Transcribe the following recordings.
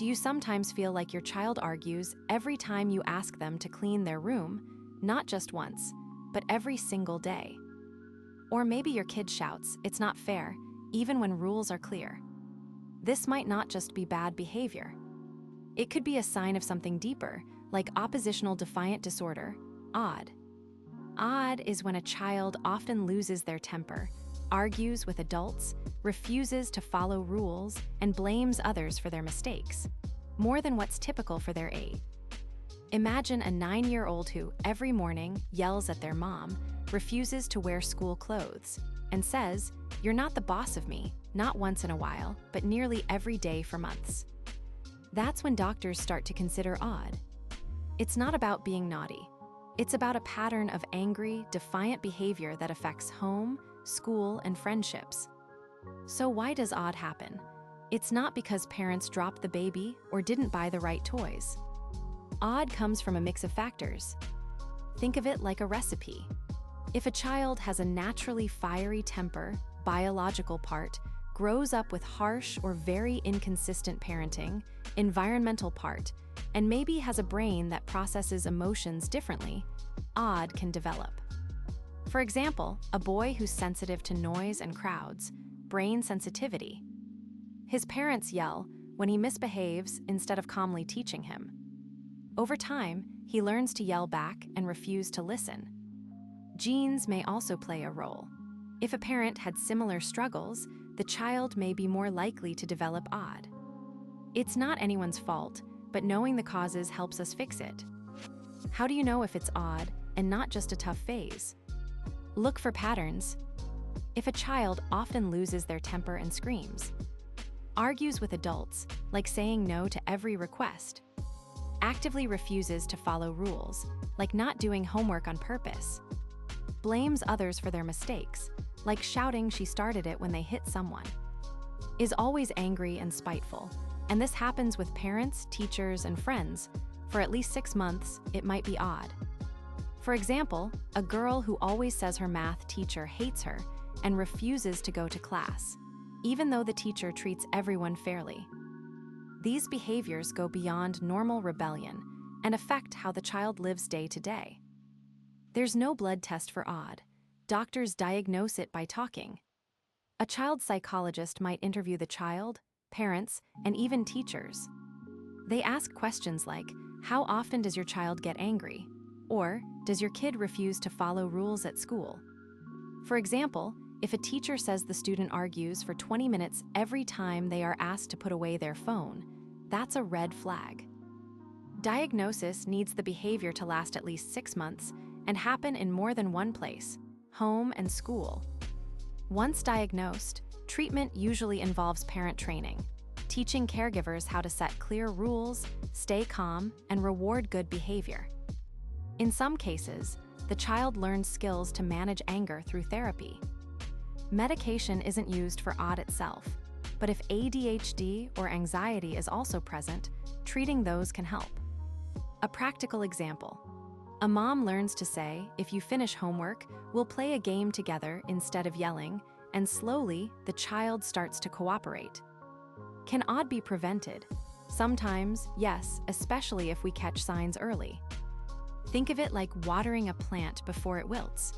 Do you sometimes feel like your child argues every time you ask them to clean their room, not just once, but every single day? Or maybe your kid shouts, "It's not fair," even when rules are clear. This might not just be bad behavior. It could be a sign of something deeper, like Oppositional Defiant Disorder, ODD. ODD is when a child often loses their temper, argues with adults, refuses to follow rules, and blames others for their mistakes, more than what's typical for their age. Imagine a 9-year-old who, every morning, yells at their mom, refuses to wear school clothes, and says, "You're not the boss of me," not once in a while, but nearly every day for months. That's when doctors start to consider ODD. It's not about being naughty. It's about a pattern of angry, defiant behavior that affects home, school, and friendships. So why does ODD happen? It's not because parents dropped the baby or didn't buy the right toys. ODD comes from a mix of factors. Think of it like a recipe. If a child has a naturally fiery temper, biological part, grows up with harsh or very inconsistent parenting, environmental part, and maybe has a brain that processes emotions differently, ODD can develop. For example, a boy who's sensitive to noise and crowds, brain sensitivity. His parents yell when he misbehaves instead of calmly teaching him. Over time, he learns to yell back and refuse to listen. Genes may also play a role. If a parent had similar struggles, the child may be more likely to develop ODD. It's not anyone's fault, but knowing the causes helps us fix it. How do you know if it's ODD and not just a tough phase? Look for patterns. If a child often loses their temper and screams, argues with adults, like saying no to every request, actively refuses to follow rules, like not doing homework on purpose, blames others for their mistakes, like shouting she started it when they hit someone, is always angry and spiteful, and this happens with parents, teachers, and friends, for at least 6 months, it might be ODD. For example, a girl who always says her math teacher hates her and refuses to go to class, even though the teacher treats everyone fairly. These behaviors go beyond normal rebellion and affect how the child lives day to day. There's no blood test for ODD. Doctors diagnose it by talking. A child psychologist might interview the child, parents, and even teachers. They ask questions like, "How often does your child get angry?" Or, "Does your kid refuse to follow rules at school?" For example, if a teacher says the student argues for 20 minutes every time they are asked to put away their phone, that's a red flag. Diagnosis needs the behavior to last at least 6 months and happen in more than one place, home and school. Once diagnosed, treatment usually involves parent training, teaching caregivers how to set clear rules, stay calm, and reward good behavior. In some cases, the child learns skills to manage anger through therapy. Medication isn't used for ODD itself, but if ADHD or anxiety is also present, treating those can help. A practical example. A mom learns to say, "If you finish homework, we'll play a game together instead of yelling," and slowly, the child starts to cooperate. Can ODD be prevented? Sometimes, yes, especially if we catch signs early. Think of it like watering a plant before it wilts.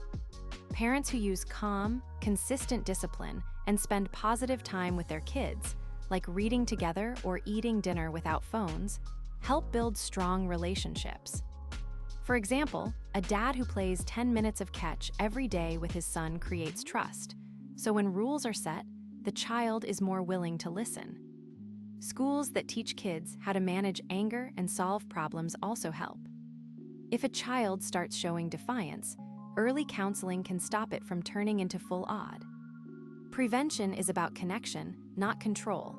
Parents who use calm, consistent discipline and spend positive time with their kids, like reading together or eating dinner without phones, help build strong relationships. For example, a dad who plays 10 minutes of catch every day with his son creates trust. So when rules are set, the child is more willing to listen. Schools that teach kids how to manage anger and solve problems also help. If a child starts showing defiance, early counseling can stop it from turning into full ODD. Prevention is about connection, not control.